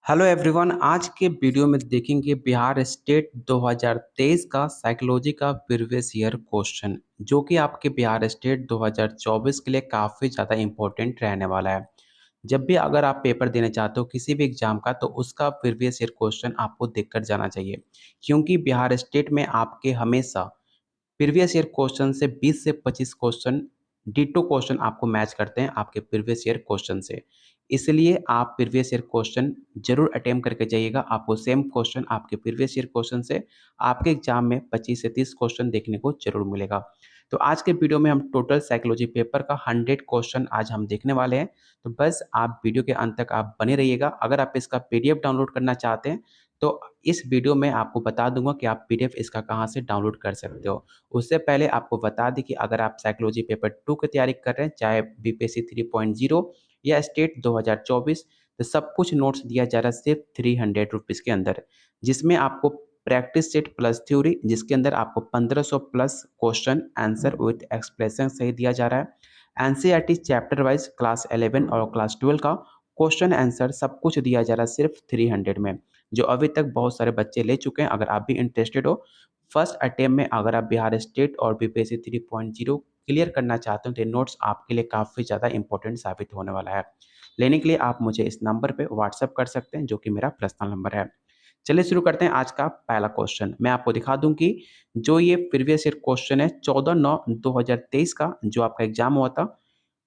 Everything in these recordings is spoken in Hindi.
Hello everyone. आज के वीडियो में देखेंगे बिहार स्टेट 2023 का साइकोलॉजी का प्रीवियस ईयर क्वेश्चन, जो कि आपके बिहार स्टेट 2024 के लिए काफ़ी ज़्यादा इम्पोर्टेंट रहने वाला है। जब भी अगर आप पेपर देने चाहते हो किसी भी एग्जाम का, तो उसका प्रीवियस ईयर क्वेश्चन आपको देखकर जाना चाहिए, क्योंकि बिहार स्टेट में आपके हमेशा प्रीवियस ईयर क्वेश्चन से 20 से 25 क्वेश्चन डिटो क्वेश्चन आपको मैच करते हैं आपके प्रीवियस ईयर क्वेश्चन से। इसलिए आप प्रीवियस ईयर क्वेश्चन जरूर अटेम्प्ट करके जाइएगा। आपको सेम क्वेश्चन आपके प्रीवियस ईयर क्वेश्चन से आपके एग्जाम में 25 से 30 क्वेश्चन देखने को जरूर मिलेगा। तो आज के वीडियो में हम टोटल साइकोलॉजी पेपर का 100 क्वेश्चन आज हम देखने वाले हैं। तो बस आप वीडियो के अंत तक आप बने रहिएगा। अगर आप इसका पीडीएफ डाउनलोड करना चाहते हैं, तो इस वीडियो में आपको बता दूंगा कि आप पीडीएफ इसका कहाँ से डाउनलोड कर सकते हो। उससे पहले आपको बता दें कि अगर आप साइकोलॉजी पेपर 2 की तैयारी कर रहे हैं, चाहे बीपीएससी 3.0 या स्टेट 2024, तो सब कुछ नोट्स दिया जा रहा है सिर्फ 300 रुपीज़ के अंदर, जिसमें आपको प्रैक्टिस सेट प्लस थ्योरी, जिसके अंदर आपको 1500 plus question answer with explanation सही दिया जा रहा है। एनसीईआरटी चैप्टर वाइज क्लास 11 और क्लास 12 का क्वेश्चन आंसर सब कुछ दिया जा रहा है सिर्फ 300 में, जो अभी तक बहुत सारे बच्चे ले चुके हैं। अगर आप भी इंटरेस्टेड हो फर्स्ट अटेम्प्ट में, अगर आप बिहार स्टेट और बीपीएससी 3.0 क्लियर करना चाहते हो, तो ये नोट्स आपके लिए काफ़ी ज़्यादा इंपॉर्टेंट साबित होने वाला है। लेने के लिए आप मुझे इस नंबर पे व्हाट्सअप कर सकते हैं, जो कि मेरा पर्सनल नंबर है। चलिए शुरू करते हैं आज का पहला क्वेश्चन। मैं आपको दिखा दूं कि जो ये प्रीवियस ईयर क्वेश्चन है 14/9/2023 का, जो आपका एग्जाम हुआ था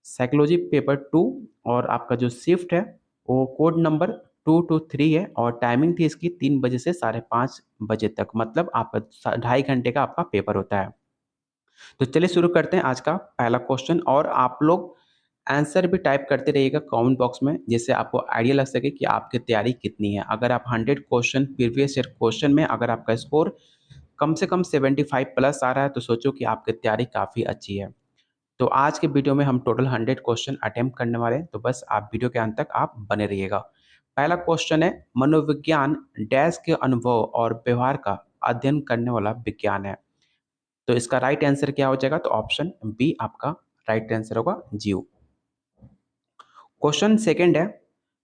साइकोलॉजी पेपर 2, और आपका जो शिफ्ट है वो कोड नंबर 2 to 3 है, और टाइमिंग थी इसकी 3 बजे से 5:30 बजे तक, मतलब आपका 2.5 घंटे का आपका पेपर होता है। तो चलिए शुरू करते हैं आज का पहला क्वेश्चन, और आप लोग आंसर भी टाइप करते रहिएगा कमेंट बॉक्स में, जिससे आपको आइडिया लग सके कि आपकी तैयारी कितनी है। अगर आप 100 क्वेश्चन प्रीवियस ईयर क्वेश्चन में अगर आपका स्कोर कम से कम 75 प्लस आ रहा है, तो सोचो कि आपकी तैयारी काफ़ी अच्छी है। तो आज के वीडियो में हम टोटल 100 क्वेश्चन अटेम्प्ट करने वाले हैं, तो बस आप वीडियो के अंत तक आप बने रहिएगा। पहला क्वेश्चन है, मनोविज्ञान डैश के अनुभव और व्यवहार का अध्ययन करने वाला विज्ञान है। तो इसका राइट आंसर क्या हो जाएगा? तो ऑप्शन बी आपका राइट आंसर होगा, जीव। क्वेश्चन सेकंड है,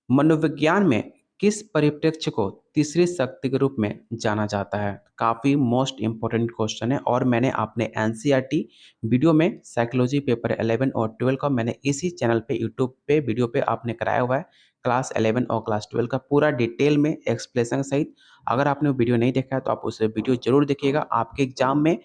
मनोविज्ञान में किस परिप्रेक्ष्य को तीसरी शक्ति के रूप में जाना जाता है? काफ़ी मोस्ट इंपॉर्टेंट क्वेश्चन है, और मैंने अपने एनसीईआरटी वीडियो में साइकोलॉजी पेपर 11 और 12 का मैंने इसी चैनल पे यूट्यूब पे वीडियो पे आपने कराया हुआ है। क्लास 11 और क्लास 12 का पूरा डिटेल में एक्सप्लेनेशन सहित। अगर आपने वीडियो नहीं देखा है तो आप उस वीडियो जरूर देखिएगा। आपके एग्जाम में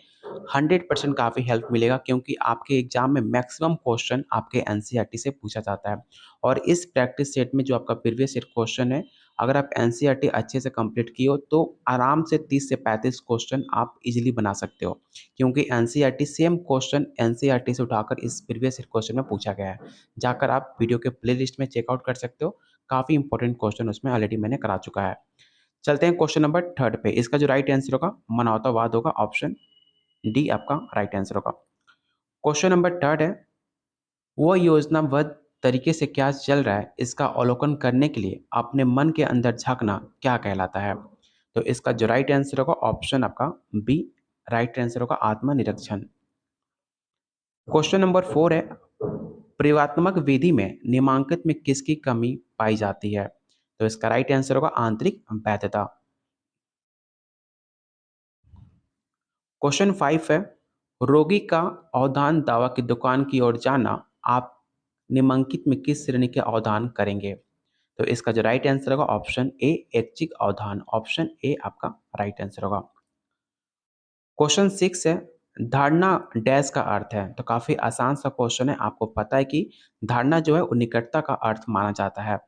100% काफ़ी हेल्प मिलेगा, क्योंकि आपके एग्जाम में मैक्सिमम क्वेश्चन आपके एनसीईआरटी से पूछा जाता है। और इस प्रैक्टिस सेट में जो आपका प्रीवियस ईयर क्वेश्चन है, अगर आप एनसीईआरटी अच्छे से कंप्लीट किए हो, तो आराम से 30 से 35 क्वेश्चन आप इजीली बना सकते हो, क्योंकि एनसीईआरटी सेम क्वेश्चन एनसीईआरटी से उठाकर इस प्रीवियस ईयर क्वेश्चन में पूछा गया है। जाकर आप वीडियो के प्लेलिस्ट में चेकआउट कर सकते हो। काफ़ी इंपॉर्टेंट क्वेश्चन उसमें ऑलरेडी मैंने करा चुका है। चलते हैं क्वेश्चन नंबर थर्ड पे। इसका जो राइट आंसर होगा मनावतावाद होगा, ऑप्शन डी आपका राइट आंसर होगा। क्वेश्चन नंबर थर्ड है, वो योजनाबद्ध तरीके से क्या चल रहा है इसका अवलोकन करने के लिए अपने मन के अंदर झांकना क्या कहलाता है? तो इसका जो राइट आंसर होगा ऑप्शन आपका बी राइट आंसर होगा, आत्मनिरीक्षण। क्वेश्चन नंबर फोर है, प्रयोगात्मक विधि में निम्नांकित में किसकी कमी पाई जाती है? तो इसका राइट आंसर होगा आंतरिक वैधता। क्वेश्चन 5 है, रोगी का अवधान दावा की दुकान की ओर जाना आप निम्नलिखित में किस श्रेणी के अवधान करेंगे? तो इसका जो राइट आंसर होगा ऑप्शन ए ऐच्छिक अवधान, ऑप्शन ए आपका राइट आंसर होगा। क्वेश्चन 6 है, धारणा डैश का अर्थ है? तो काफी आसान सा क्वेश्चन है। आपको पता है कि धारणा जो है वो निकटता का अर्थ माना जाता है।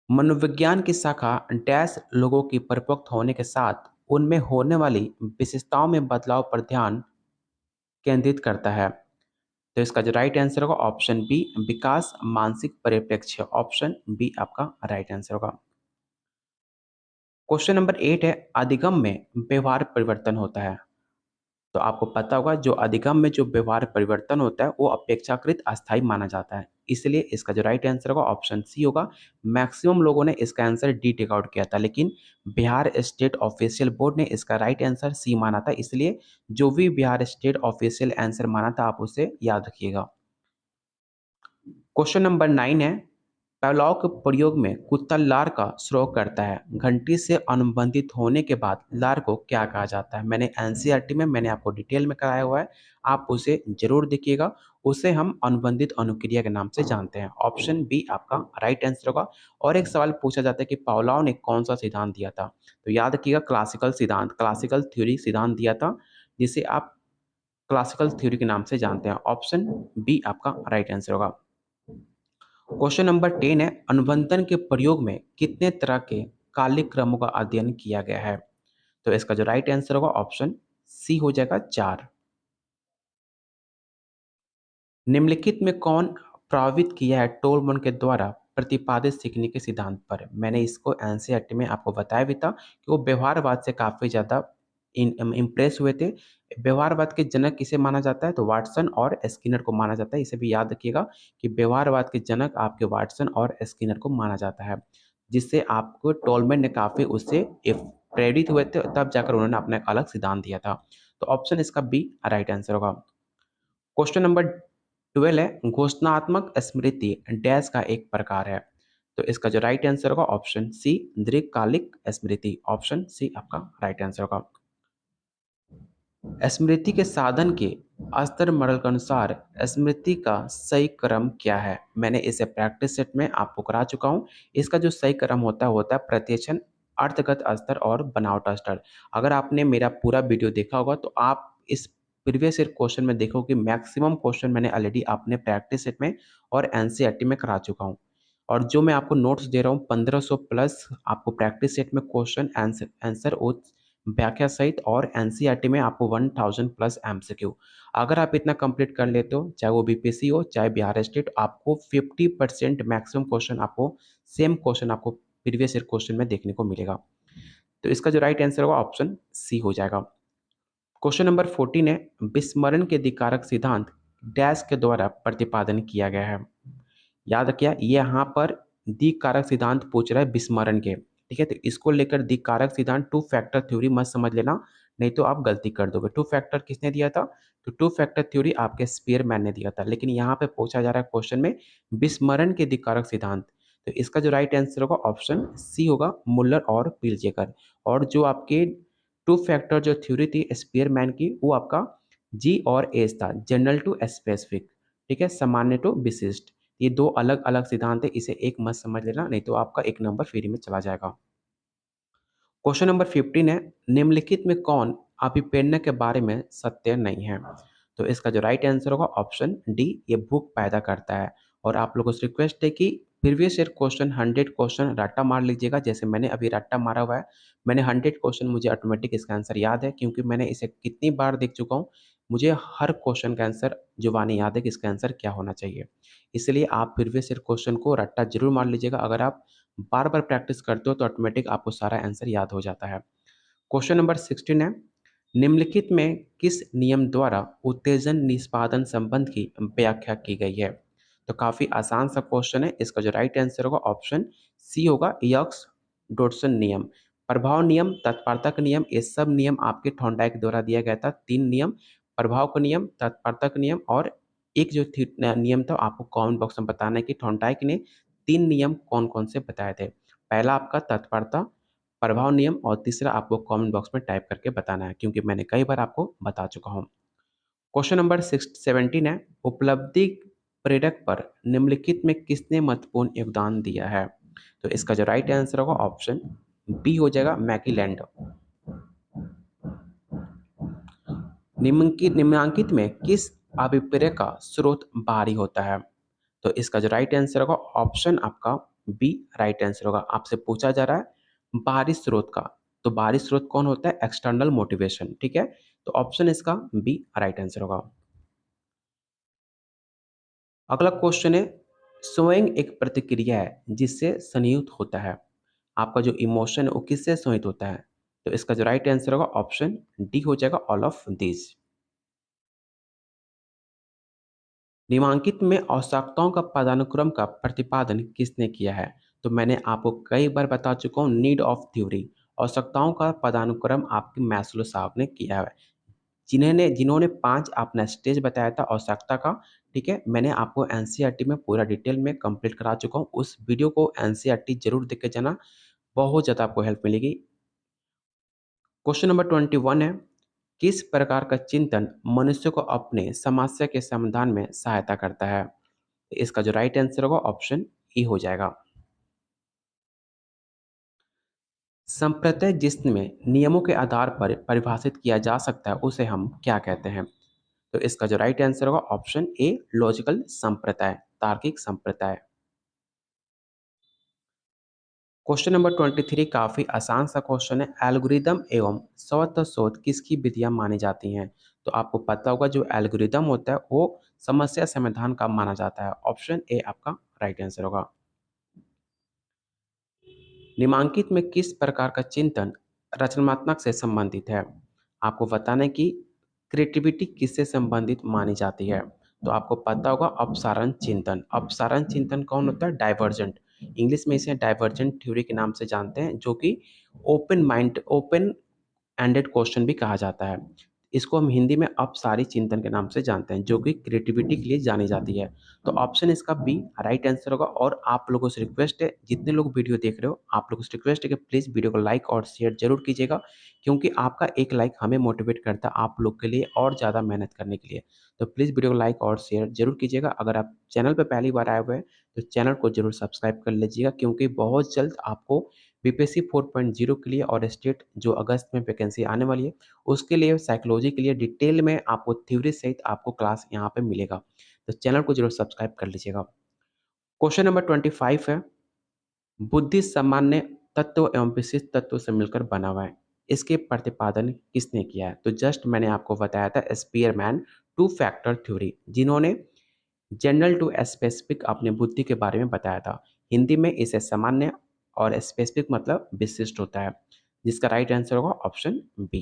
मनोविज्ञान की शाखा डैश लोगों की परिपक्व होने के साथ उनमें होने वाली विशेषताओं में बदलाव पर ध्यान केंद्रित करता है। तो इसका जो राइट आंसर होगा ऑप्शन बी विकास मानसिक परिप्रेक्ष्य, ऑप्शन बी आपका राइट आंसर होगा। क्वेश्चन नंबर 8 है, अधिगम में व्यवहार परिवर्तन होता है? तो आपको पता होगा जो अधिगम में जो व्यवहार परिवर्तन होता है वो अपेक्षाकृत अस्थायी माना जाता है, इसलिए इसका जो राइट आंसर होगा ऑप्शन सी होगा। मैक्सिमम लोगों ने इसका आंसर डी टेक आउट किया था, लेकिन बिहार स्टेट ऑफिशियल बोर्ड ने इसका राइट आंसर सी माना था, इसलिए जो भी बिहार स्टेट ऑफिशियल आंसर माना था आप उसे याद रखिएगा। क्वेश्चन नंबर 9 है, पहलाव के प्रयोग में कुत्ता लार का स्राव करता है। घंटी से अनुबंधित होने के बाद लार को क्या कहा जाता है? मैंने एनसीईआरटी में मैंने आपको डिटेल में कराया हुआ है, आप उसे ज़रूर देखिएगा। उसे हम अनुबंधित अनुक्रिया के नाम से जानते हैं। ऑप्शन बी आपका राइट आंसर होगा। और एक सवाल पूछा जाता है कि पावलोव ने कौन-सा सिद्धांत दिया था? तो याद रखिएगा क्लासिकल सिद्धांत, क्लासिकल थ्योरी सिद्धांत दिया था, जिसे आप क्लासिकल थ्योरी के नाम से जानते हैं। ऑप्शन बी आपका राइट आंसर होगा। क्वेश्चन नंबर 10 है, अनुबंधन के प्रयोग में कितने तरह के कालिक क्रमों का अध्ययन किया गया है? तो इसका जो राइट आंसर होगा ऑप्शन सी हो जाएगा 4। निम्नलिखित में कौन प्रभावित किया है टोलबर्न के द्वारा प्रतिपादित सीखने के सिद्धांत पर? मैंने इसको एनसीईआरटी में आपको बताया भी था कि वो व्यवहारवाद से काफ़ी ज़्यादा इम्प्रेस हुए थे। व्यवहारवाद के जनक किसे माना जाता है? तो वाटसन और स्किनर को माना जाता है। इसे भी याद रखिएगा कि व्यवहारवाद के जनक आपके वाटसन और स्किनर को माना जाता है, जिससे आपको टोलमैन ने काफ़ी उससे प्रेरित हुए थे, तब जाकर उन्होंने अपना एक अलग सिद्धांत दिया था। तो ऑप्शन इसका बी राइट आंसर होगा। क्वेश्चन नंबर 12 है, घोषणात्मक स्मृति डैश का एक प्रकार है। तो इसका जो राइट आंसर होगा ऑप्शन सी दीर्घकालिक स्मृति। ऑप्शन सी आपका राइट आंसर होगा। स्मृति के साधन के अस्तर मॉडल के अनुसार स्मृति का सही क्रम क्या है? मैंने इसे प्रैक्टिस सेट में आपको करा चुका हूँ। इसका जो सही क्रम होता है प्रत्यक्षण, अर्थगत स्तर और बनावट स्तर। अगर आपने मेरा पूरा वीडियो देखा होगा तो आप इस प्रीवियस ईयर क्वेश्चन में देखो कि मैक्सिमम क्वेश्चन मैंने ऑलरेडी अपने प्रैक्टिस सेट में और एनसीईआरटी में करा चुका हूँ। और जो मैं आपको नोट्स दे रहा हूँ 1500 प्लस आपको प्रैक्टिस सेट में क्वेश्चन आंसर व्याख्या सहित, और एनसीईआरटी में आपको 1000 प्लस एमसीक्यू। अगर आप इतना कंप्लीट कर लेते हो, चाहे वो बीपीएससी हो चाहे बिहार स्टेट, आपको 50% मैक्सिमम क्वेश्चन आपको सेम क्वेश्चन आपको प्रीवियस ईयर क्वेश्चन में देखने को मिलेगा। तो इसका जो राइट आंसर होगा ऑप्शन सी हो जाएगा। क्वेश्चन नंबर 14 है, विस्मरण के अधिकारक सिद्धांत डैश के द्वारा प्रतिपादन किया गया है। याद रखिए ये यहाँ पर दिक्कारक सिद्धांत पूछ रहा है विस्मरण के, ठीक है। तो इसको लेकर दिक्कारक सिद्धांत टू फैक्टर थ्योरी मत समझ लेना, नहीं तो आप गलती कर दोगे। टू फैक्टर किसने दिया था? तो टू फैक्टर थ्योरी आपके स्पीयरमैन ने दिया था, लेकिन यहाँ पे पूछा जा रहा है क्वेश्चन में विस्मरण के दिक्कारक सिद्धांत। तो इसका जो राइट आंसर होगा ऑप्शन सी होगा, मुल्लर और पिलजेकर। और जो आपके टू फैक्टर जो थ्योरी थी स्पीयरमैन की, वो आपका जी और एस था, जनरल टू स्पेसिफिक, ठीक है, सामान्य टू विशिष्ट। ये दो अलग अलग सिद्धांत है, इसे एक मत समझ लेना, नहीं तो आपका एक नंबर फ्री में चला जाएगा। क्वेश्चन नंबर 15 है, निम्नलिखित में कौन अभिप्रेरणा के बारे में सत्य नहीं है? तो इसका जो राइट आंसर होगा ऑप्शन डी, ये भूख पैदा करता है। और आप लोगों से रिक्वेस्ट है कि प्रीवियस ईयर क्वेश्चन 100 क्वेश्चन रट्टा मार लीजिएगा, जैसे मैंने अभी रट्टा मारा हुआ है। मैंने 100 क्वेश्चन, मुझे ऑटोमेटिक इसका आंसर याद है, क्योंकि मैंने इसे कितनी बार देख चुका हूँ। मुझे हर क्वेश्चन का आंसर जुबानी याद है कि इसका आंसर क्या होना चाहिए। इसलिए आप प्रीवियस ईयर क्वेश्चन को रट्टा जरूर मार लीजिएगा। अगर आप बार बार प्रैक्टिस करते हो तो ऑटोमेटिक आपको सारा आंसर याद हो जाता है। क्वेश्चन नंबर 16 है, निम्नलिखित में किस नियम द्वारा उत्तेजन निष्पादन संबंध की व्याख्या की गई है? तो काफ़ी आसान सा क्वेश्चन है। इसका जो राइट आंसर होगा ऑप्शन सी होगा, यक्स डोडसन नियम। प्रभाव नियम, तत्परता का नियम, ये सब नियम आपके थॉर्नडाइक द्वारा दिया गया था। 3 नियम, प्रभाव का नियम, तत्परता का नियम, और एक जो नियम था आपको कमेंट बॉक्स में बताना है कि थॉर्नडाइक ने 3 नियम कौन कौन से बताए थे। पहला आपका तत्परता, प्रभाव नियम, और तीसरा आपको कमेंट बॉक्स में टाइप करके बताना है, क्योंकि मैंने कई बार आपको बता चुका हूँ। क्वेश्चन नंबर 17 है, उपलब्धि प्रेरक पर निम्नलिखित में किसने महत्वपूर्ण योगदान दिया है? तो इसका जो राइट आंसर होगा ऑप्शन बी हो जाएगा, मैकीलैंड। निम्नांकित में किस अभिप्रेय का स्रोत बाहरी होता है? तो इसका जो राइट आंसर होगा ऑप्शन आपका बी राइट आंसर होगा। आपसे पूछा जा रहा है बाहरी स्रोत का, तो बाहरी स्रोत कौन होता है? एक्सटर्नल मोटिवेशन, ठीक है। तो ऑप्शन इसका बी राइट आंसर होगा। अगला क्वेश्चन है, स्वयं एक प्रतिक्रिया है जिससे संयुक्त होता है। आपका जो इमोशन है वो किससे संयुक्त होता है? तो इसका जो राइट आंसर होगा ऑप्शन डी हो जाएगा, ऑल ऑफ दिस। निम्नांकित में आवश्यकताओं का पदानुक्रम का प्रतिपादन किसने किया है? तो मैंने आपको कई बार बता चुका हूँ, नीड ऑफ थ्योरी। आवश्यकताओं का पदानुक्रम आपके मैस्लो साहब ने किया है, जिन्होंने जिन्होंने 5 अपना स्टेज बताया था आवश्यकता का। ठीक है? मैंने आपको एनसीईआरटी में पूरा डिटेल में कंप्लीट करा चुका हूँ। उस वीडियो को एनसीईआरटी ज़रूर देख के जाना, बहुत ज़्यादा आपको हेल्प मिलेगी। क्वेश्चन नंबर 21 है, किस प्रकार का चिंतन मनुष्य को अपने समस्या के समाधान में सहायता करता है? इसका जो राइट आंसर होगा ऑप्शन ई हो जाएगा। संप्रत्यय जिसमें नियमों के आधार पर परिभाषित किया जा सकता है उसे हम क्या कहते हैं? तो इसका जो राइट आंसर होगा ऑप्शन ए लॉजिकल संप्रदाय, तार्किक संप्रदाय। क्वेश्चन नंबर 23 काफी आसान सा क्वेश्चन है, एल्गोरिदम एवं स्वतः शोध किसकी विधियां मानी जाती हैं? तो आपको पता होगा जो एल्गोरिदम होता है वो समस्या समाधान का माना जाता है। ऑप्शन ए आपका राइट आंसर होगा। निम्नांकित में किस प्रकार का चिंतन रचनात्मक से संबंधित है? आपको बताना है कि क्रिएटिविटी किससे संबंधित मानी जाती है? तो आपको पता होगा अपसारण चिंतन। अपसारण चिंतन कौन होता है? डाइवर्जेंट। इंग्लिश में इसे डाइवर्जेंट थ्योरी के नाम से जानते हैं, जो कि ओपन एंडेड क्वेश्चन भी कहा जाता है। इसको हम हिंदी में अपसारी चिंतन के नाम से जानते हैं, जो कि क्रिएटिविटी के लिए जानी जाती है। तो ऑप्शन इसका बी राइट आंसर होगा। और आप लोगों से रिक्वेस्ट है, जितने लोग वीडियो देख रहे हो आप लोगों से रिक्वेस्ट है कि प्लीज़ वीडियो को लाइक और शेयर जरूर कीजिएगा, क्योंकि आपका एक लाइक हमें मोटिवेट करता है आप लोग के लिए और ज़्यादा मेहनत करने के लिए। तो प्लीज़ वीडियो को लाइक और शेयर जरूर कीजिएगा। अगर आप चैनल पर पहली बार आए हुए हैं तो चैनल को जरूर सब्सक्राइब कर लीजिएगा, क्योंकि बहुत जल्द आपको बीपीएससी 4.0 के लिए और स्टेट जो अगस्त में वैकेंसी आने वाली है उसके लिए साइकोलॉजी के लिए डिटेल में आपको थ्योरी सहित आपको क्लास यहाँ पे मिलेगा। तो चैनल को जरूर सब्सक्राइब कर लीजिएगा। क्वेश्चन नंबर 25 है, बुद्धि सामान्य तत्व एवं विशिष्ट तत्व से मिलकर बना हुआ है। इसके प्रतिपादन किसने किया है? तो जस्ट मैंने आपको बताया था स्पीयरमैन टू फैक्टर थ्योरी, जिन्होंने जनरल टू स्पेसिफिक अपने बुद्धि के बारे में बताया था। हिंदी में इसे सामान्य और स्पेसिफिक मतलब विशिष्ट होता है, जिसका राइट आंसर होगा ऑप्शन बी।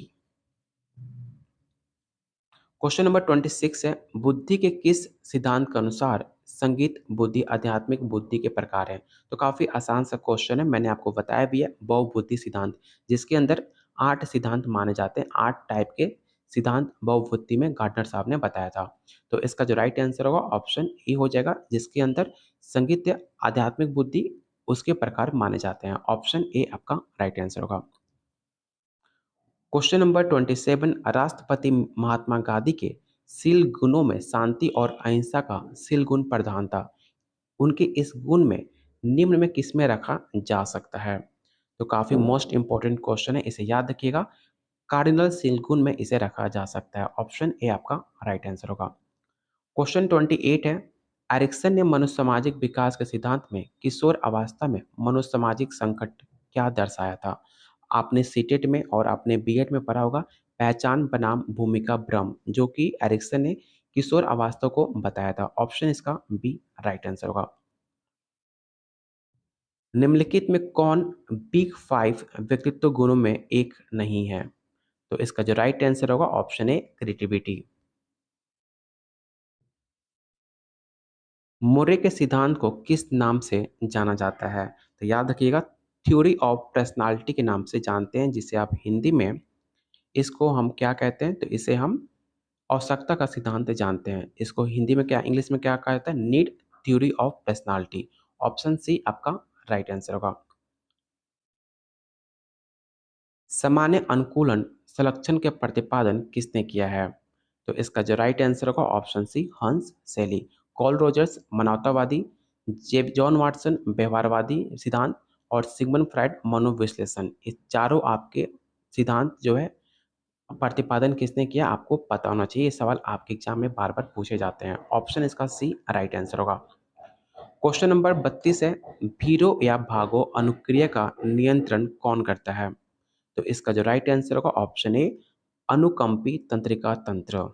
क्वेश्चन नंबर 26 है, बुद्धि के किस सिद्धांत के अनुसार संगीत बुद्धि आध्यात्मिक बुद्धि के प्रकार हैं? तो काफी आसान सा क्वेश्चन है, मैंने आपको बताया भी है, बहुबुद्धि सिद्धांत, जिसके अंदर 8 सिद्धांत माने जाते हैं। 8 टाइप के सिद्धांत बहुबुद्धि में गार्डनर साहब ने बताया था। तो इसका जो राइट आंसर होगा ऑप्शन ई हो जाएगा, जिसके अंदर संगीत आध्यात्मिक बुद्धि उसके प्रकार माने जाते हैं। ऑप्शन ए आपका राइट आंसर होगा। क्वेश्चन नंबर 27, राष्ट्रपति महात्मा गांधी के शील गुणों में शांति और अहिंसा का शील गुण प्रधान था। उनके इस गुण में निम्न में किसमें रखा जा सकता है? तो काफी मोस्ट इंपॉर्टेंट क्वेश्चन है, इसे याद रखिएगा। कार्डिनल शील गुण में इसे रखा जा सकता है। ऑप्शन ए आपका राइट आंसर होगा। क्वेश्चन 28 है, एरिक्सन ने मनोसामाजिक विकास के सिद्धांत में किशोर अवस्था में मनोसामाजिक संकट क्या दर्शाया था? आपने सीटेट में और आपने बीएड में पढ़ा होगा, पहचान बनाम भूमिका भ्रम, जो कि एरिक्सन ने किशोर अवस्था को बताया था। ऑप्शन इसका बी राइट आंसर होगा। निम्नलिखित में कौन बिग 5 व्यक्तित्व गुणों में एक नहीं है? तो इसका जो राइट आंसर होगा ऑप्शन ए क्रिएटिविटी। मुर्रे के सिद्धांत को किस नाम से जाना जाता है? तो याद रखिएगा, थ्योरी ऑफ पर्सनालिटी के नाम से जानते हैं, जिसे आप हिंदी में इसको हम क्या कहते हैं? तो इसे हम आवश्यकता का सिद्धांत जानते हैं। इसको हिंदी में क्या, इंग्लिश में क्या कहा जाता है? Need theory of personality. Option C आपका राइट आंसर होगा। सामान्य अनुकूलन संरक्षण के प्रतिपादन किसने किया है? तो इसका जो राइट आंसर होगा ऑप्शन सी हंस सेली। कॉल रोजर्स मानवतावादी, जेब जॉन वाटसन व्यवहारवादी सिद्धांत और सिगमंड फ्राइड मनोविश्लेषण, इस चारों आपके सिद्धांत जो है प्रतिपादन किसने किया आपको पता होना चाहिए। ये सवाल आपके एग्जाम में बार बार पूछे जाते हैं। ऑप्शन इसका सी राइट आंसर होगा। क्वेश्चन नंबर 32 है, भीरो या भागो अनुक्रिया का नियंत्रण कौन करता है? तो इसका जो राइट आंसर होगा ऑप्शन ए अनुकंपी तंत्रिका तंत्र।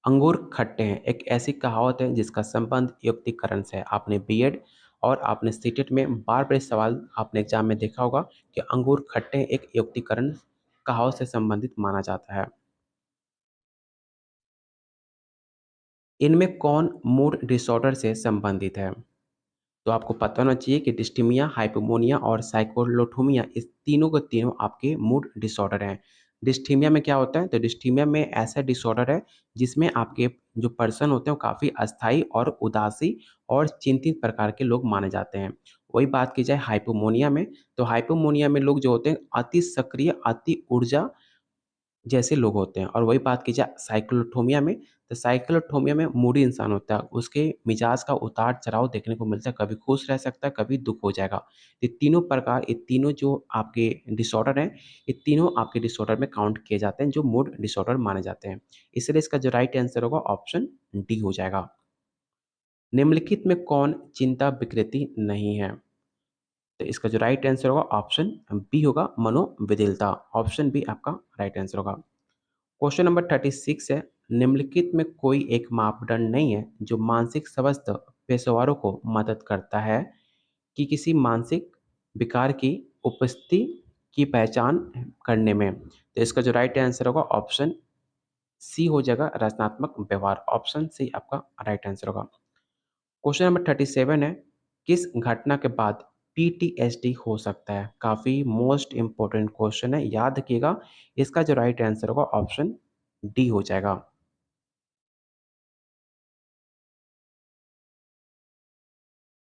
अंगूर खट्टे हैं एक ऐसी कहावत है जिसका संबंध युक्तिकरण से है। आपने बीएड और आपने सीटेट में बार बार सवाल आपने एग्जाम में देखा होगा कि अंगूर खट्टे हैं एक युक्तिकरण कहावत से संबंधित माना जाता है। इनमें कौन मूड डिसऑर्डर से संबंधित है? तो आपको पता होना चाहिए कि डिस्टीमिया, हाइपोमोनिया और साइकोलोथोमिया, इस तीनों के तीनों आपके मूड डिसऑर्डर हैं। डिस्थीमिया में क्या होता है? तो डिस्थीमिया में ऐसा डिसऑर्डर है जिसमें आपके जो पर्सन होते हैं वो काफ़ी अस्थायी और उदासी और चिंतित प्रकार के लोग माने जाते हैं। वही बात की जाए हाइपोमोनिया में, तो हाइपोमोनिया में लोग जो होते हैं अति सक्रिय, अति ऊर्जा जैसे लोग होते हैं। और वही बात की जाए साइक्लोथोमिया में, तो साइक्लोथोमिया में मूडी इंसान होता है, उसके मिजाज का उतार-चढ़ाव देखने को मिलता है, कभी खुश रह सकता है, कभी दुःख हो जाएगा। ये तीनों प्रकार, ये तीनों जो आपके डिसऑर्डर हैं, ये तीनों आपके डिसऑर्डर में काउंट किए जाते हैं, जो मूड डिसऑर्डर माने जाते हैं। इसलिए इसका जो राइट आंसर होगा ऑप्शन डी हो जाएगा। निम्नलिखित में कौन चिंता विकृति नहीं है? तो इसका जो राइट आंसर होगा ऑप्शन बी होगा, मनोविदिलता। ऑप्शन बी आपका राइट आंसर होगा। क्वेश्चन नंबर 36 है, निम्नलिखित में कोई एक मापदंड नहीं है जो मानसिक स्वास्थ्य पेशेवरों को मदद करता है कि किसी मानसिक विकार की उपस्थिति की पहचान करने में। तो इसका जो राइट आंसर होगा ऑप्शन सी हो जाएगा, रचनात्मक व्यवहार। ऑप्शन सी आपका राइट आंसर होगा। क्वेश्चन नंबर 37 है, किस घटना के बाद पीटीएसडी हो सकता है? काफ़ी मोस्ट इंपॉर्टेंट क्वेश्चन है, याद रखिएगा। इसका जो राइट आंसर होगा ऑप्शन डी हो जाएगा।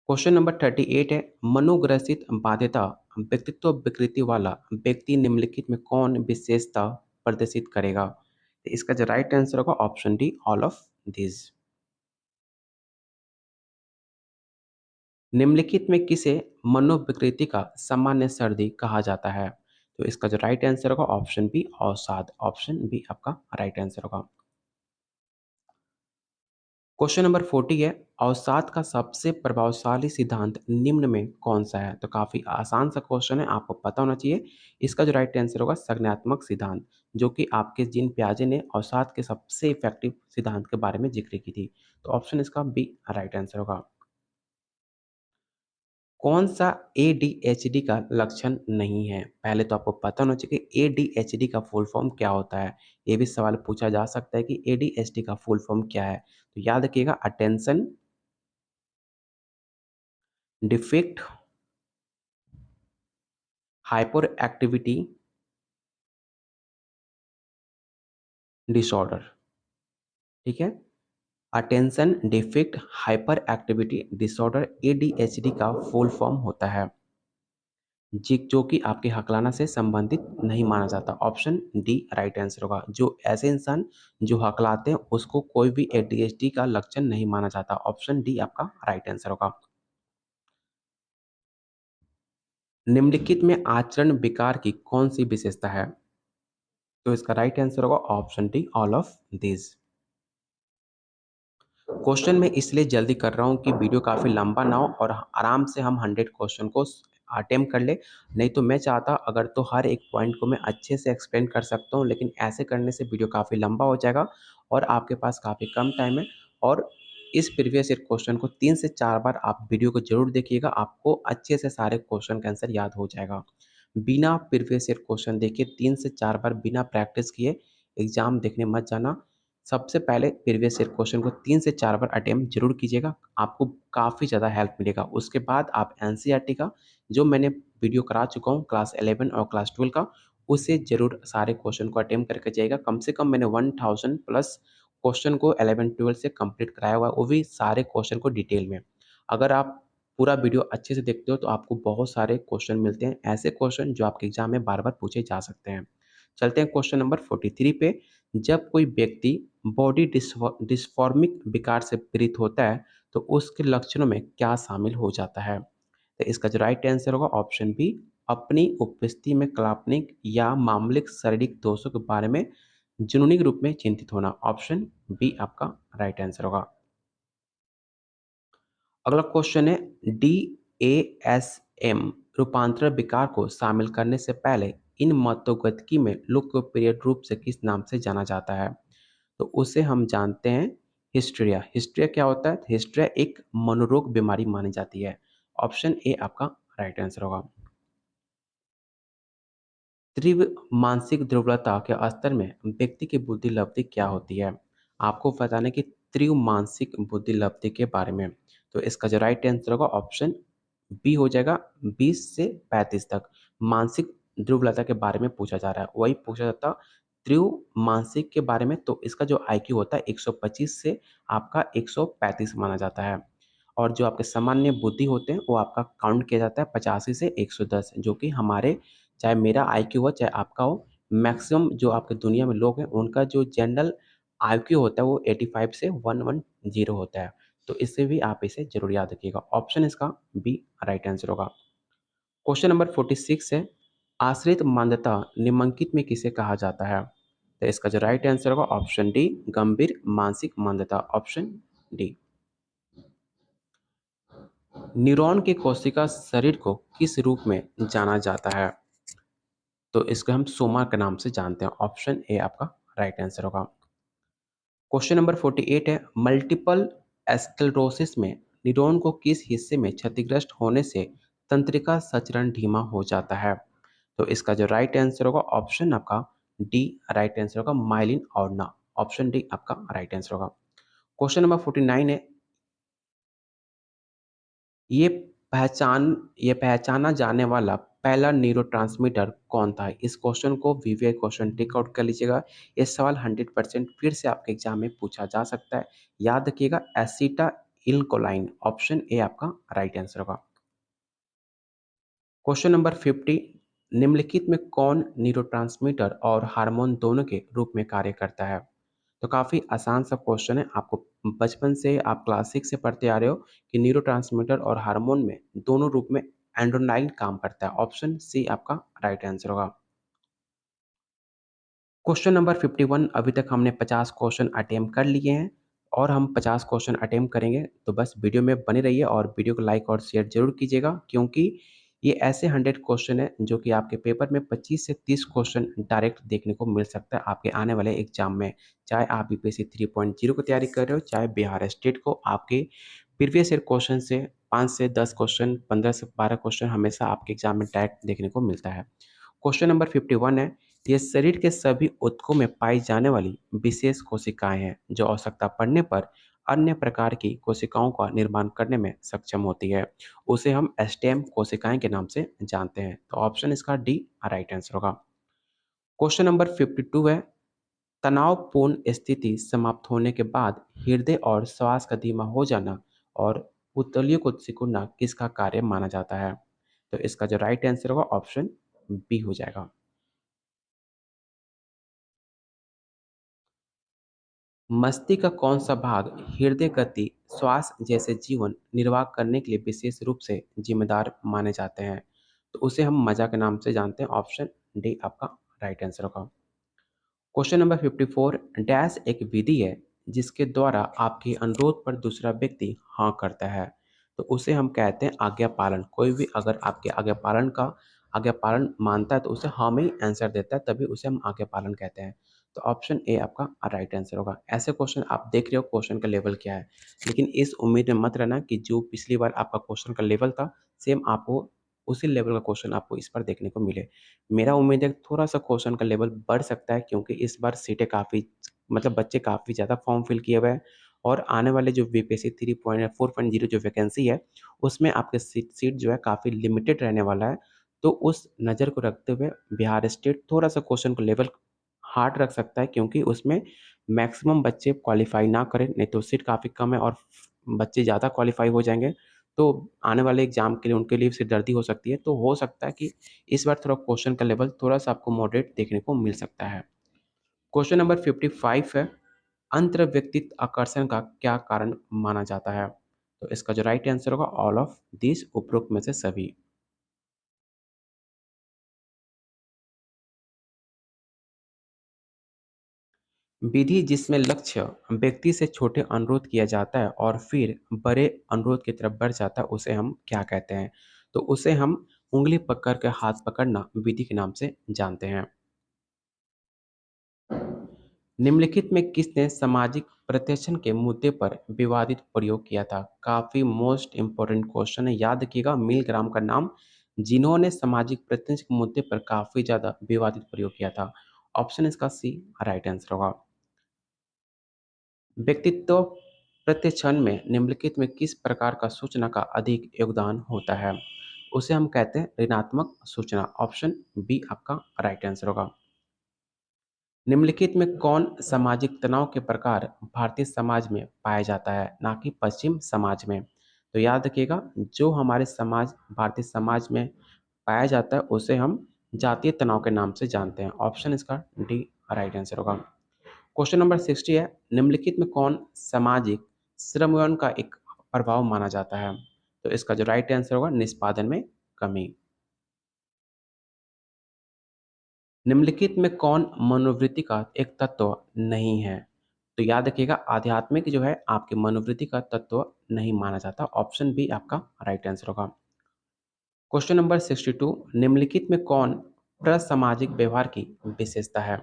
क्वेश्चन नंबर 38 है, मनोग्रसित बाध्यता व्यक्तित्व विकृति वाला व्यक्ति निम्नलिखित में कौन विशेषता प्रदर्शित करेगा? तो इसका जो राइट आंसर होगा option D, all of this. निम्नलिखित में किसे मनोविकृति का सामान्य सर्दी कहा जाता है? तो इसका जो राइट आंसर होगा ऑप्शन बी, अवसाद। ऑप्शन बी आपका राइट आंसर होगा। क्वेश्चन नंबर 40 है, अवसाद का सबसे प्रभावशाली सिद्धांत निम्न में कौन सा है? तो काफ़ी आसान सा क्वेश्चन है, आपको पता होना चाहिए। इसका जो राइट आंसर होगा संज्ञानात्मक सिद्धांत, जो कि आपके जीन पियाजे ने अवसाद के सबसे इफेक्टिव सिद्धांत के बारे में जिक्र की थी। तो ऑप्शन इसका बी राइट आंसर होगा। कौन सा एडीएचडी का लक्षण नहीं है? पहले तो आपको पता होना चाहिए कि एडीएचडी का फुल फॉर्म क्या होता है। ये भी सवाल पूछा जा सकता है कि एडीएचडी का फुल फॉर्म क्या है? तो याद रखिएगा, attention deficit hyper activity disorder. ठीक है, attention deficit hyper activity disorder ADHD का फुल फॉर्म होता है, जो कि आपके हकलाना से संबंधित नहीं माना जाता। ऑप्शन डी राइट आंसर होगा। जो ऐसे इंसान जो हकलाते हैं उसको कोई भी एडीएचडी का लक्षण नहीं माना जाता। ऑप्शन डी आपका राइट आंसर होगा। निम्नलिखित में आचरण विकार की कौन सी विशेषता है? तो इसका राइट आंसर होगा option D, all of this. Question मैं इसलिए जल्दी कर रहा हूँ कि वीडियो काफ़ी लंबा ना हो और आराम से हम 100 क्वेश्चन को अटेम्प्ट कर ले। नहीं तो मैं चाहता अगर तो हर एक पॉइंट को मैं अच्छे से एक्सप्लेन कर सकता हूँ, लेकिन ऐसे करने से वीडियो काफ़ी लंबा हो जाएगा और आपके पास काफ़ी कम टाइम है। और इस प्रीवियस ईयर क्वेश्चन को 3 से 4 बार आप वीडियो को ज़रूर देखिएगा, आपको अच्छे से सारे क्वेश्चन का आंसर याद हो जाएगा। बिना प्रीवियस ईयर क्वेश्चन देखे 3 से 4 बार बिना प्रैक्टिस किए एग्ज़ाम देखने मत जाना। सबसे पहले प्रीवियस ईयर क्वेश्चन को 3 से 4 बार अटेम्प्ट ज़रूर कीजिएगा, आपको काफ़ी ज़्यादा हेल्प मिलेगा। उसके बाद आप एनसीईआरटी का जो मैंने वीडियो करा चुका हूँ क्लास 11 और क्लास 12 का, उसे ज़रूर सारे क्वेश्चन को अटेम्प्ट करके जाइएगा। कम से कम मैंने 1000 प्लस क्वेश्चन को 11-12 से कंप्लीट कराया हुआ है, वो भी सारे क्वेश्चन को डिटेल में। अगर आप पूरा वीडियो अच्छे से देखते हो तो आपको बहुत सारे क्वेश्चन मिलते हैं, ऐसे क्वेश्चन जो आपके एग्ज़ाम में बार-बार पूछे जा सकते हैं। चलते हैं क्वेश्चन नंबर 43 पे। जब कोई व्यक्ति बॉडी डिस्फॉर्मिक विकार से पीड़ित होता है, तो उसके लक्षणों में क्या शामिल हो जाता है? तो इसका जो राइट आंसर होगा ऑप्शन बी, अपनी उपस्थिति में काल्पनिक या मामूलिक शारीरिक दोषों के बारे में जुनूनी रूप में चिंतित होना। ऑप्शन बी आपका राइट आंसर होगा। अगला क्वेश्चन है, डीएएसएम रूपांतरण विकार को शामिल करने से पहले इन मतोगतिकी में लोकप्रिय रूप से किस नाम से जाना जाता है? तो उसे हम जानते हैं हिस्ट्रिया। हिस्ट्रिया क्या होता है? हिस्ट्रिया एक मनोरोग बीमारी मानी जाती है। ऑप्शन ए आपका राइट आंसर होगा। तीव्र मानसिक दुर्बलता के स्तर में व्यक्ति की बुद्धि लब्धि क्या होती है? आपको बताना है कि तीव्र मानसिक बुद्धि लब्धि के बारे में। तो इसका जो राइट आंसर होगा ऑप्शन बी हो जाएगा, 20 से 35 तक। मानसिक ध्रुवलता के बारे में पूछा जा रहा है। वही पूछा जाता ध्रुव मानसिक के बारे में, तो इसका जो आईक्यू होता है 125 से आपका 135 माना जाता है। और जो आपके सामान्य बुद्धि होते हैं वो आपका काउंट किया जाता है 85 से 110, जो कि हमारे, चाहे मेरा आईक्यू हो चाहे आपका हो, मैक्सिमम जो आपके दुनिया में लोग हैं उनका जो जनरल आईक्यू होता है वो 85 से 110 होता है। तो इससे भी आप इसे ज़रूर याद रखिएगा। ऑप्शन इसका बी राइट आंसर होगा। क्वेश्चन नंबर 46 है, आश्रित मान्यता निम्नलिखित में किसे कहा जाता है? तो इसका जो राइट आंसर होगा ऑप्शन डी, गंभीर मानसिक मान्यता, ऑप्शन डी। न्यूरॉन की कोशिका शरीर को किस रूप में जाना जाता है? तो इसको हम सोमा के नाम से जानते हैं, ऑप्शन ए आपका राइट आंसर होगा। क्वेश्चन नंबर 48 है, मल्टीपल स्क्लेरोसिस में न्यूरॉन को किस हिस्से में क्षतिग्रस्त होने से तंत्रिका संचरण धीमा हो जाता है? तो इसका जो राइट आंसर होगा ऑप्शन आपका डी राइट आंसर होगा, माइलिन और ना, ऑप्शन डी आपका राइट आंसर होगा। क्वेश्चन नंबर 49 है, ये ये पहचाना जाने वाला पहला न्यूरोट्रांसमीटर कौन था? इस क्वेश्चन को वीवीआई क्वेश्चन टिक आउट कर लीजिएगा। ये सवाल 100% फिर से आपके एग्जाम में पूछा जा सकता है। याद रखिएगा, एसिटाइलकोलाइन, ऑप्शन ए आपका राइट आंसर होगा। क्वेश्चन नंबर 50, निम्नलिखित में कौन न्यूरोट्रांसमीटर और हार्मोन दोनों के रूप में कार्य करता है? तो काफ़ी आसान सा क्वेश्चन है। आपको बचपन से आप क्लास 6 से पढ़ते आ रहे हो कि न्यूरोट्रांसमीटर और हार्मोन में दोनों रूप में एंड्रोनाइन काम करता है। ऑप्शन सी आपका राइट आंसर होगा। क्वेश्चन नंबर 51, अभी तक हमने 50 क्वेश्चन अटेम्प्ट कर लिए हैं और हम 50 क्वेश्चन अटेम्प्ट करेंगे, तो बस वीडियो में बने रहिए और वीडियो को लाइक और शेयर ज़रूर कीजिएगा, क्योंकि ये ऐसे 100 क्वेश्चन है जो कि आपके पेपर में 25 से 30 क्वेश्चन डायरेक्ट देखने को मिल सकता है आपके आने वाले एग्जाम में। चाहे आप यूपीएससी 3.0 की तैयारी कर रहे हो, चाहे बिहार स्टेट को, आपके प्रीवियस ईयर क्वेश्चन से 5 से 10 क्वेश्चन, 15 से 12 क्वेश्चन हमेशा आपके एग्जाम में डायरेक्ट देखने को मिलता है। क्वेश्चन नंबर 51 है, ये शरीर के सभी ऊतकों में पाई जाने वाली विशेष कोशिकाएं हैं जो आवश्यकता पड़ने पर अन्य प्रकार की कोशिकाओं का निर्माण करने में सक्षम होती है। उसे हम स्टेम कोशिकाएं के नाम से जानते हैं। तो ऑप्शन इसका डी राइट आंसर होगा। क्वेश्चन नंबर 52 है, तनावपूर्ण स्थिति समाप्त होने के बाद हृदय और श्वास का धीमा हो जाना और पुतलियों को सिकुड़ना किसका कार्य माना जाता है? तो इसका जो राइट आंसर होगा ऑप्शन बी हो जाएगा। मस्तिष्क का कौन सा भाग हृदय गति, श्वास जैसे जीवन निर्वाह करने के लिए विशेष रूप से जिम्मेदार माने जाते हैं? तो उसे हम मजा के नाम से जानते हैं, ऑप्शन डी आपका राइट आंसर होगा। क्वेश्चन नंबर 54, डैश एक विधि है जिसके द्वारा आपके अनुरोध पर दूसरा व्यक्ति हाँ करता है, तो उसे हम कहते हैं आज्ञा पालन। कोई भी अगर आपके आज्ञा पालन मानता है तो उसे हाँ में ही आंसर देता है, तभी उसे हम आज्ञा पालन कहते हैं। तो ऑप्शन ए आपका राइट आंसर होगा। ऐसे क्वेश्चन आप देख रहे हो क्वेश्चन का लेवल क्या है, लेकिन इस उम्मीद में मत रहना कि जो पिछली बार आपका क्वेश्चन का लेवल था सेम आपको उसी लेवल का क्वेश्चन आपको इस बार देखने को मिले। मेरा उम्मीद है थोड़ा-सा क्वेश्चन का लेवल बढ़ सकता है, क्योंकि इस बार सीटें काफ़ी, मतलब बच्चे काफ़ी ज़्यादा फॉर्म फिल किए हुए हैं और आने वाले जो बीपीएससी 4.0 जो वैकेंसी है, उसमें आपके सीट सीट जो है काफ़ी लिमिटेड रहने वाला है। तो उस नज़र को रखते हुए बिहार स्टेट थोड़ा-सा क्वेश्चन को लेवल हार्ड रख सकता है, क्योंकि उसमें मैक्सिमम बच्चे क्वालीफाई ना करें, नहीं तो सीट काफ़ी कम है और बच्चे ज़्यादा क्वालीफाई हो जाएँगे, तो आने वाले एग्ज़ाम के लिए उनके लिए सिरदर्दी हो सकती है। तो हो सकता है कि इस बार थोड़ा क्वेश्चन का लेवल थोड़ा-सा आपको मॉडरेट देखने को मिल सकता है। क्वेश्चन नंबर 55 है, अंतर्व्यक्तित्व आकर्षण का क्या कारण माना जाता है? तो इसका जो राइट आंसर होगा ऑल ऑफ दिस, उपरोक्त में से सभी। विधि जिसमें लक्ष्य व्यक्ति से छोटे अनुरोध किया जाता है और फिर बड़े अनुरोध की तरफ बढ़ जाता है, उसे हम क्या कहते हैं? तो उसे हम उँगली पकड़ के हाथ पकड़ना विधि के नाम से जानते हैं। निम्नलिखित में किसने सामाजिक प्रत्याशन के मुद्दे पर विवादित प्रयोग किया था? काफ़ी मोस्ट इम्पोर्टेंट क्वेश्चन है, याद रखिएगा मिलग्राम का नाम, जिन्होंने सामाजिक प्रत्याशन के मुद्दे पर काफ़ी ज़्यादा विवादित प्रयोग किया था। ऑप्शन इसका सी राइट आंसर होगा। व्यक्तित्व प्रत्याशन में निम्नलिखित में किस प्रकार का सूचना का अधिक योगदान होता है? उसे हम कहते हैं ऋणात्मक सूचना। ऑप्शन बी आपका राइट आंसर होगा। निम्नलिखित में कौन सामाजिक तनाव के प्रकार भारतीय समाज में पाया जाता है, ना कि पश्चिम समाज में? तो याद रखिएगा, जो हमारे समाज भारतीय समाज में पाया जाता है उसे हम जातीय तनाव के नाम से जानते हैं। ऑप्शन इसका डी राइट आंसर होगा। क्वेश्चन नंबर 60 है, निम्नलिखित में कौन सामाजिक श्रम का एक प्रभाव माना जाता है? तो इसका जो राइट आंसर होगा निष्पादन में कमी। निम्नलिखित में कौन मनोवृत्ति का एक तत्व नहीं है? तो याद रखिएगा, आध्यात्मिक जो है आपके मनोवृत्ति का तत्व नहीं माना जाता। ऑप्शन बी आपका राइट आंसर होगा। क्वेश्चन नंबर 62, निम्नलिखित में कौन प्रसामाजिक व्यवहार की विशेषता है?